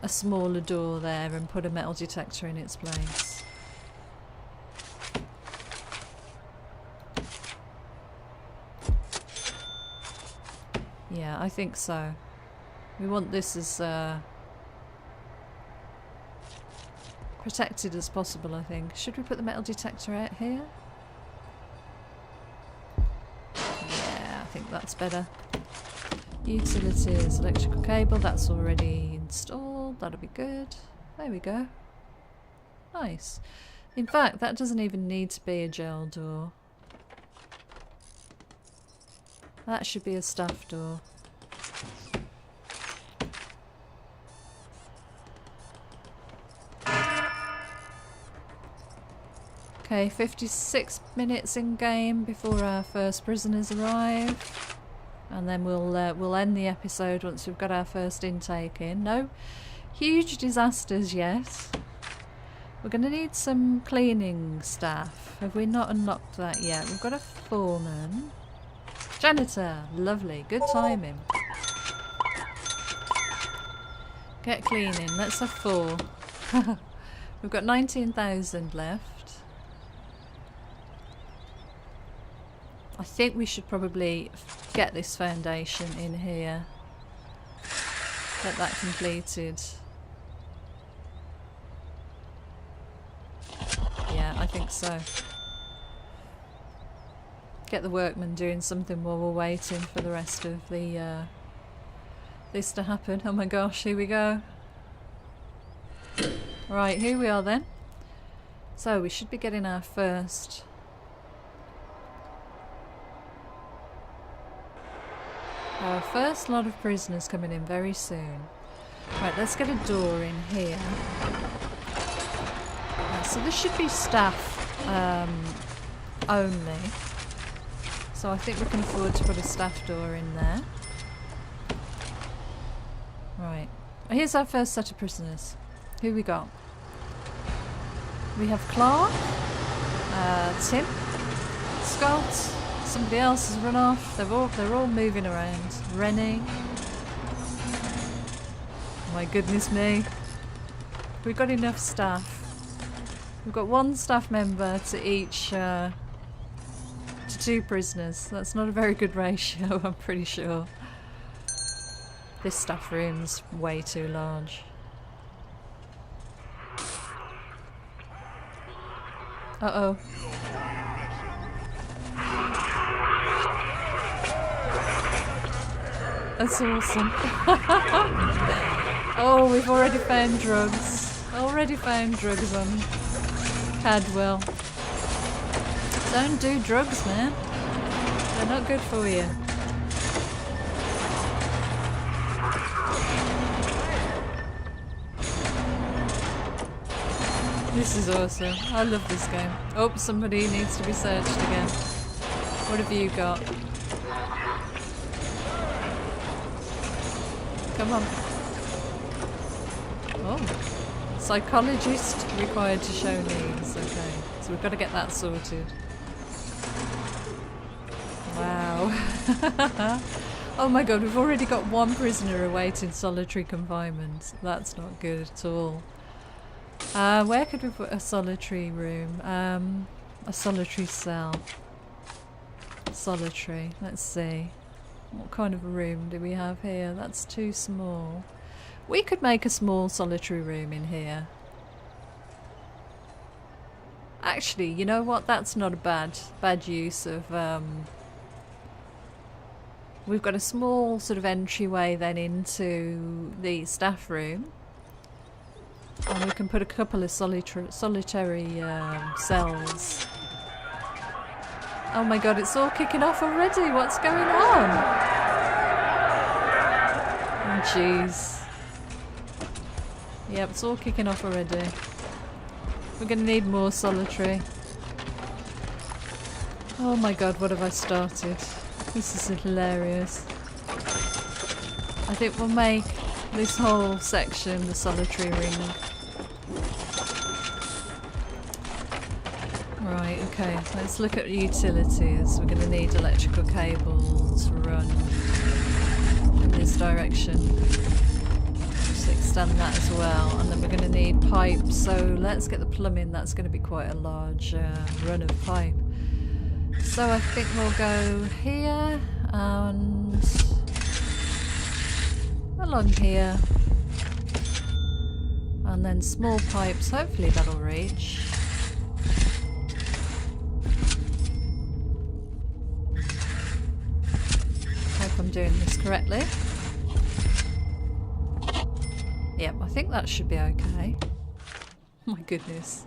a smaller door there and put a metal detector in its place. Yeah, I think so. We want this as protected as possible, I think. Should we put the metal detector out here? Yeah, I think that's better. Utilities, electrical cable, that's already installed. That'll be good. There we go. Nice. In fact, that doesn't even need to be a jail door. That should be a staff door. Okay, 56 minutes in game before our first prisoners arrive. and then we'll end the episode once we've got our first intake in. No huge disasters yet. We're going to need some cleaning staff. Have we not unlocked that yet? We've got a foreman. Janitor. Lovely. Good timing. Get cleaning. Let's have 4. We've got 19,000 left. I think we should probably get this foundation in here. Get that completed. Yeah, I think so. Get the workmen doing something while we're waiting for the rest of the this to happen. Oh my gosh, here we go. Right, here we are then. So we should be getting our first lot of prisoners coming in very soon. Right, let's get a door in here. So this should be staff only. So I think we can afford to put a staff door in there. Right. Here's our first set of prisoners. Who we got? We have Clark, Tim, Scott, somebody else has run off. They're all moving around. Rennie. My goodness me. We've got enough staff. We've got 1 staff member to each to 2 prisoners. That's not a very good ratio, I'm pretty sure. This staff room's way too large. Uh-oh. That's awesome. Oh, we've already found drugs. Already found drugs on Cadwell. Don't do drugs, man. They're not good for you. This is awesome. I love this game. Oh, somebody needs to be searched again. What have you got? Come on. Oh. Psychologist required to show needs. Okay. So we've got to get that sorted. Wow. Oh my god, we've already got 1 prisoner awaiting solitary confinement. That's not good at all. Where could we put a solitary room? A solitary cell. Solitary. Let's see. What kind of a room do we have here? That's too small. We could make a small solitary room in here. Actually, you know what? That's not a bad use of... We've got a small sort of entryway then into the staff room. And we can put a couple of solitary cells. Oh my god, it's all kicking off already. What's going on? Oh jeez. Yep, it's all kicking off already. We're going to need more solitary. Oh my god, what have I started? This is hilarious. I think we'll make this whole section the solitary ring. Right, okay, let's look at utilities. We're going to need electrical cables run in this direction. Just extend that as well. And then we're going to need pipes, so let's get the plumbing. That's going to be quite a large run of pipe. So I think we'll go here and along here. And then small pipes, hopefully that'll reach. Hope I'm doing this correctly. Yep, I think that should be okay. Oh my goodness.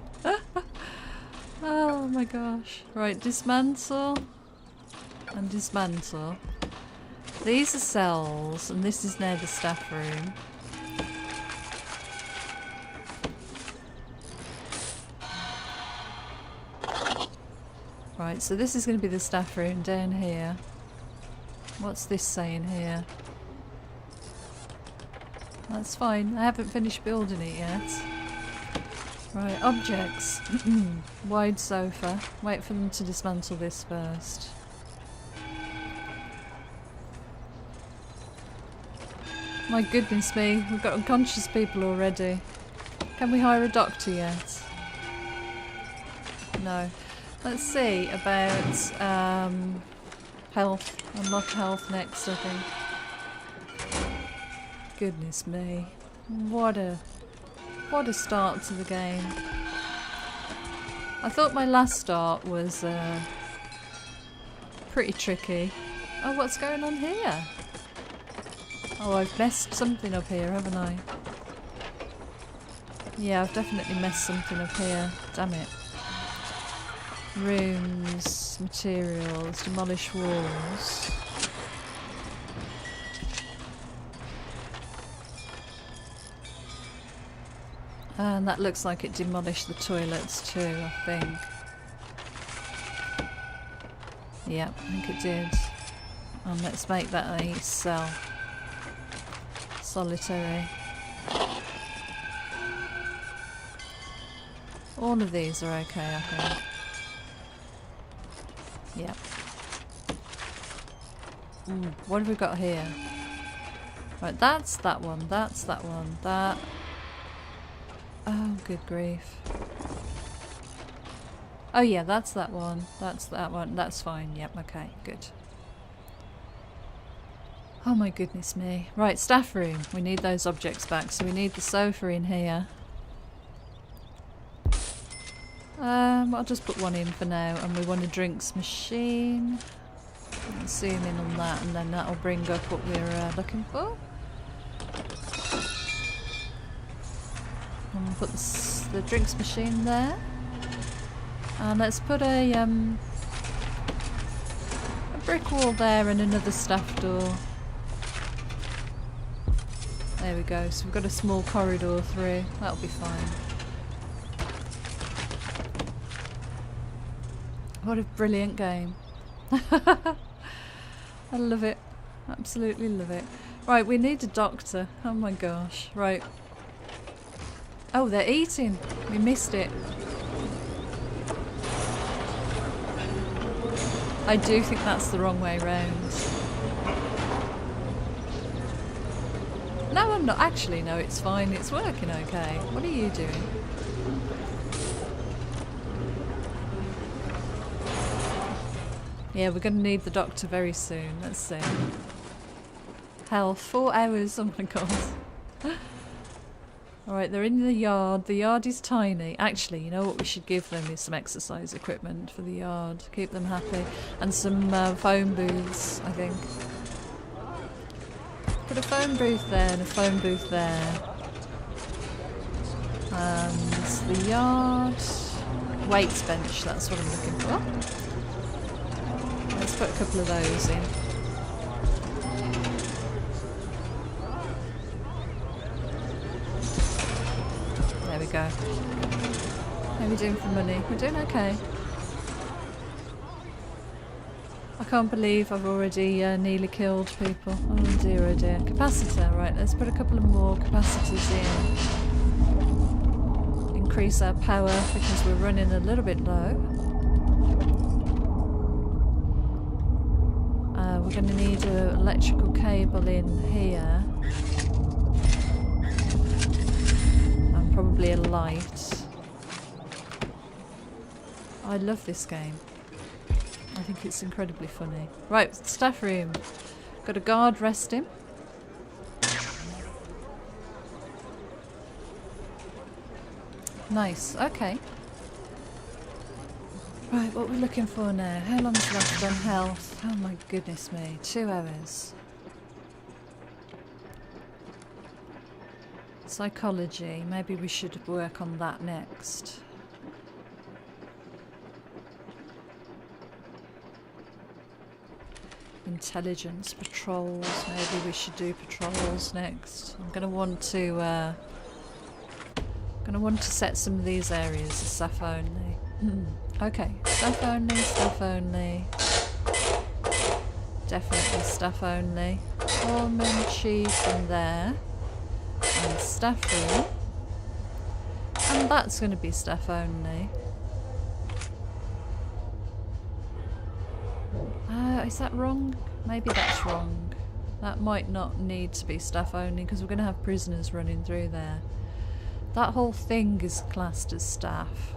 Oh my gosh. Right, dismantle and dismantle. These are cells and this is near the staff room. Right, so this is going to be the staff room down here. What's this saying here? That's fine. I haven't finished building it yet. Right, objects. Wide sofa. Wait for them to dismantle this first. My goodness me, we've got unconscious people already. Can we hire a doctor yet? No. Let's see about health. Unlock health next, I think. Goodness me. What a start to the game. I thought my last start was pretty tricky. Oh, what's going on here? Oh, I've messed something up here, haven't I? Yeah, I've definitely messed something up here. Damn it. Rooms, materials, demolish walls. And that looks like it demolished the toilets too, I think. Yeah, I think it did. And let's make that a cell. Solitary. All of these are okay, I think. Yep. What have we got here? Right, that's that one, that's that one, that... Oh, good grief. Oh yeah, that's that one, that's fine, yep, okay, good. Oh my goodness me. Right, staff room. We need those objects back, so we need the sofa in here. I'll just put one in for now, and we want a drinks machine. Let's zoom in on that, and then that'll bring up what we're looking for. And we'll put the drinks machine there. And let's put a brick wall there and another staff door. There we go, so we've got a small corridor through. That'll be fine. What a brilliant game. I love it. Absolutely love it. Right, we need a doctor. Oh my gosh. Right. Oh, they're eating. We missed it. I do think that's the wrong way round. No, I'm not. Actually, no, it's fine. It's working okay. What are you doing? Yeah, we're going to need the doctor very soon. Let's see. Health, 4 hours. Oh my god. Alright, they're in the yard. The yard is tiny. Actually, you know what we should give them is some exercise equipment for the yard. Keep them happy. And some phone booths, I think. Put a phone booth there and a phone booth there. And the yard... weights bench, that's what I'm looking for. Let's put a couple of those in. There we go. How are we doing for money? We're doing okay. I can't believe I've already nearly killed people. Oh dear, oh dear. Capacitor, right, let's put a couple of more capacitors in. Increase our power because we're running a little bit low. We're going to need an electrical cable in here. And probably a light. I love this game. I think it's incredibly funny. Right, staff room. Got a guard resting. Nice, okay. Right, what we're looking for now. How long's left on health? Oh my goodness me, 2 hours. Psychology, maybe we should work on that next. Intelligence, patrols, maybe we should do patrols next. I'm gonna want to set some of these areas as staff only. Okay, staff only, staff only. Definitely staff only. Foreman, chief in there. And staff room. And that's going to be staff only. Is that wrong? Maybe that's wrong. That might not need to be staff only because we're going to have prisoners running through there. That whole thing is classed as staff.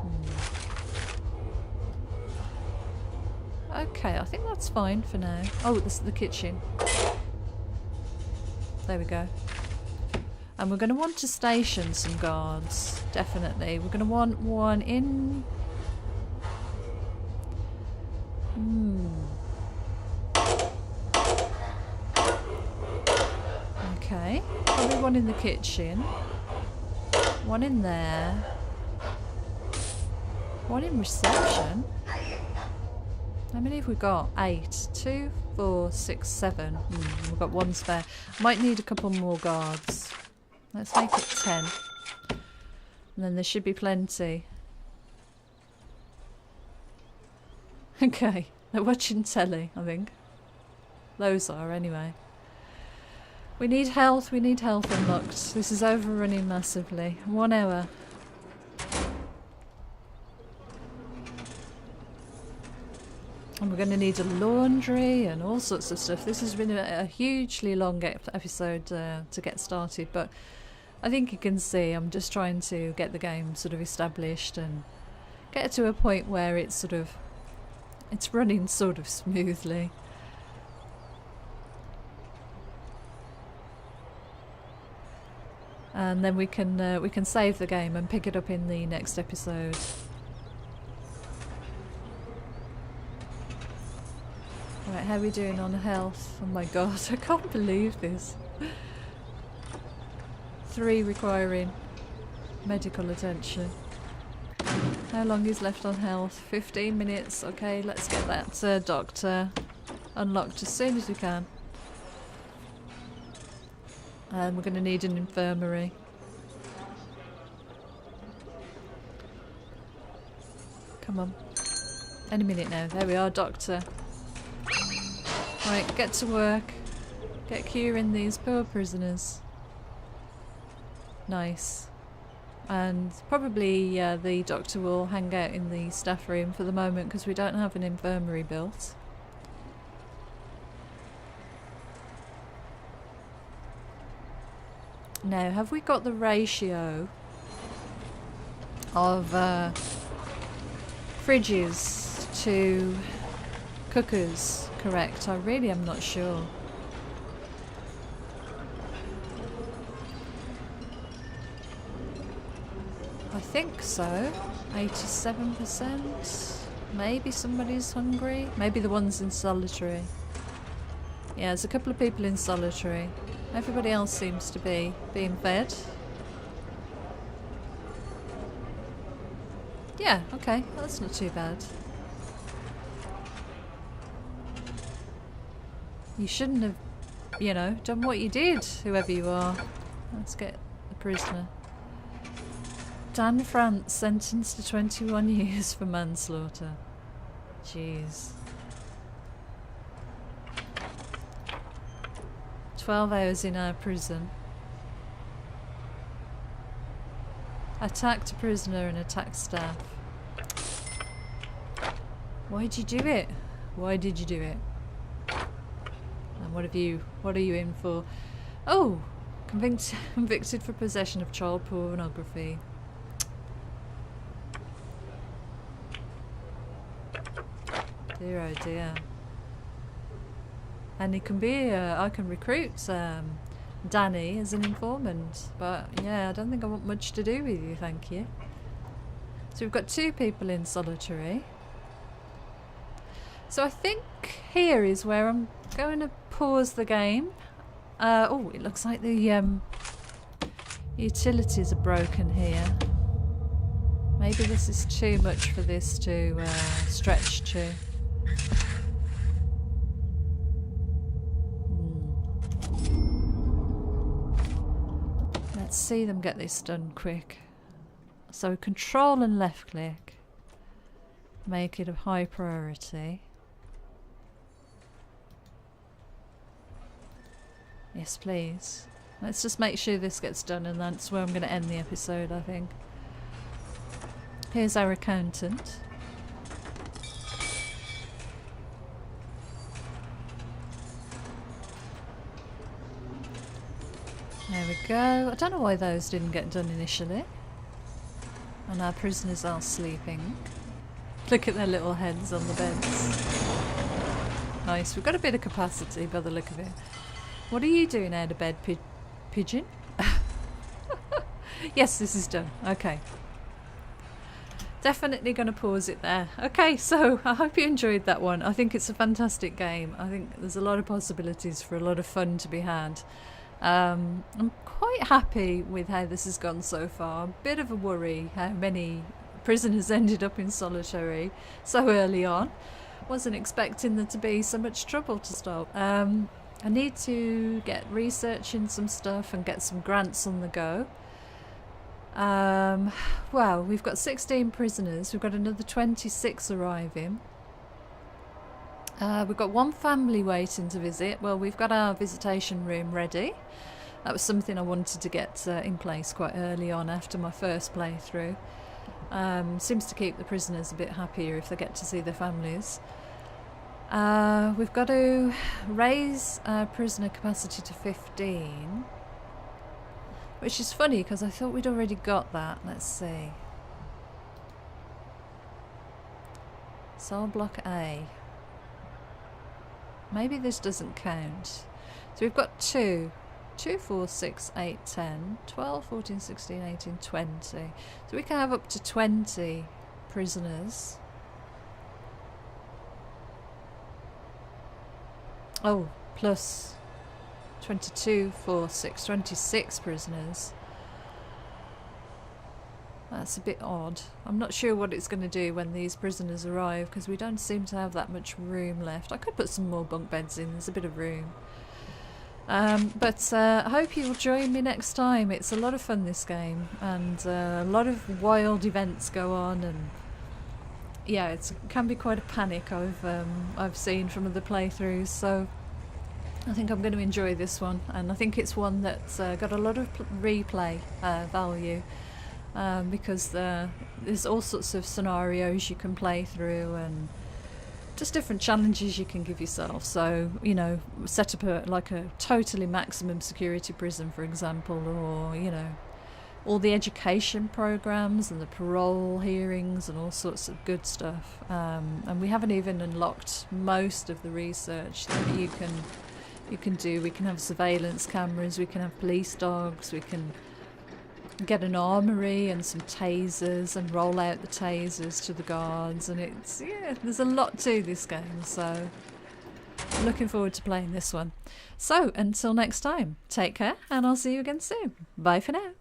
Okay, I think that's fine for now. Oh, this is the kitchen. There we go. And we're going to want to station some guards. Definitely. We're going to want one in... Okay. Probably one in the kitchen. One in there. One in reception. How many have we got? 8. 2, 4, 6, 7. We've got one spare. Might need a couple more guards. Let's make it 10. And then there should be plenty. Okay. They're watching telly, I think. Those are, anyway. We need health unlocked. This is overrunning massively. 1 hour. And we're going to need a laundry and all sorts of stuff. This has been a hugely long episode to get started, but I think you can see I'm just trying to get the game sort of established and get to a point where it's running sort of smoothly. And then we can save the game and pick it up in the next episode. Right, how are we doing on health? Oh my god, I can't believe this. 3 requiring medical attention. How long is left on health? 15 minutes. Okay, let's get that doctor unlocked as soon as we can. And we're going to need an infirmary. Come on. Any minute now. There we are, doctor. Right, get to work. Get curing these poor prisoners. Nice. And probably the doctor will hang out in the staff room for the moment because we don't have an infirmary built. Now, have we got the ratio of fridges to cookers correct? I really am not sure. I think so. 87%. Maybe somebody's hungry. Maybe the ones in solitary. Yeah, there's a couple of people in solitary. Everybody else seems to be being fed. Yeah, okay. That's not too bad. You shouldn't have, you know, done what you did, whoever you are. Let's get the prisoner. Dan France sentenced to 21 years for manslaughter. Jeez. 12 hours in our prison. Attacked a prisoner and attacked staff. Why'd you do it? Why did you do it? And what are you in for? Oh! Convicted for possession of child pornography. Dear oh dear. And he can be, I can recruit Danny as an informant, but yeah, I don't think I want much to do with you, thank you. So we've got 2 people in solitary. So I think here is where I'm going to pause the game. Oh, it looks like the utilities are broken here. Maybe this is too much for this to stretch to. Let's see them get this done quick. So control and left click. Make it a high priority. Yes, please. Let's just make sure this gets done, and that's where I'm going to end the episode, I think. Here's our accountant. There we go. I don't know why those didn't get done initially. And our prisoners are sleeping. Look at their little heads on the beds. Nice. We've got a bit of capacity by the look of it. What are you doing out of bed, pigeon? Yes, this is done. Okay. Definitely going to pause it there. Okay, so I hope you enjoyed that one. I think it's a fantastic game. I think there's a lot of possibilities for a lot of fun to be had. I'm quite happy with how this has gone so far. A bit of a worry how many prisoners ended up in solitary so early on. Wasn't expecting there to be so much trouble to stop. I need to get researching some stuff and get some grants on the go. Well, we've got 16 prisoners. We've got another 26 arriving. We've got one family waiting to visit. Well, we've got our visitation room ready. That was something I wanted to get in place quite early on after my first playthrough. Seems to keep the prisoners a bit happier if they get to see their families. We've got to raise our prisoner capacity to 15. Which is funny because I thought we'd already got that. Let's see. Cell block A. Maybe this doesn't count. So we've got 2, 4, 6, 8, 10, 12, 14, 16, 18, 20. So we can have up to 20 prisoners. Oh, plus 22, 4, 6, 26 prisoners. That's a bit odd. I'm not sure what it's going to do when these prisoners arrive because we don't seem to have that much room left. I could put some more bunk beds in, there's a bit of room. But I hope you'll join me next time. It's a lot of fun, this game, and a lot of wild events go on, and yeah, it can be quite a panic I've seen from other playthroughs, so I think I'm going to enjoy this one, and I think it's one that's got a lot of replay value. Because there's all sorts of scenarios you can play through and just different challenges you can give yourself. So, you know, set up a totally maximum security prison, for example, or, you know, all the education programs and the parole hearings and all sorts of good stuff. And we haven't even unlocked most of the research that you can do. We can have surveillance cameras, we can have police dogs, we can get an armory and some tasers and roll out the tasers to the guards, and there's a lot to this game, so I'm looking forward to playing this one. So until next time, take care and I'll see you again soon. Bye for now.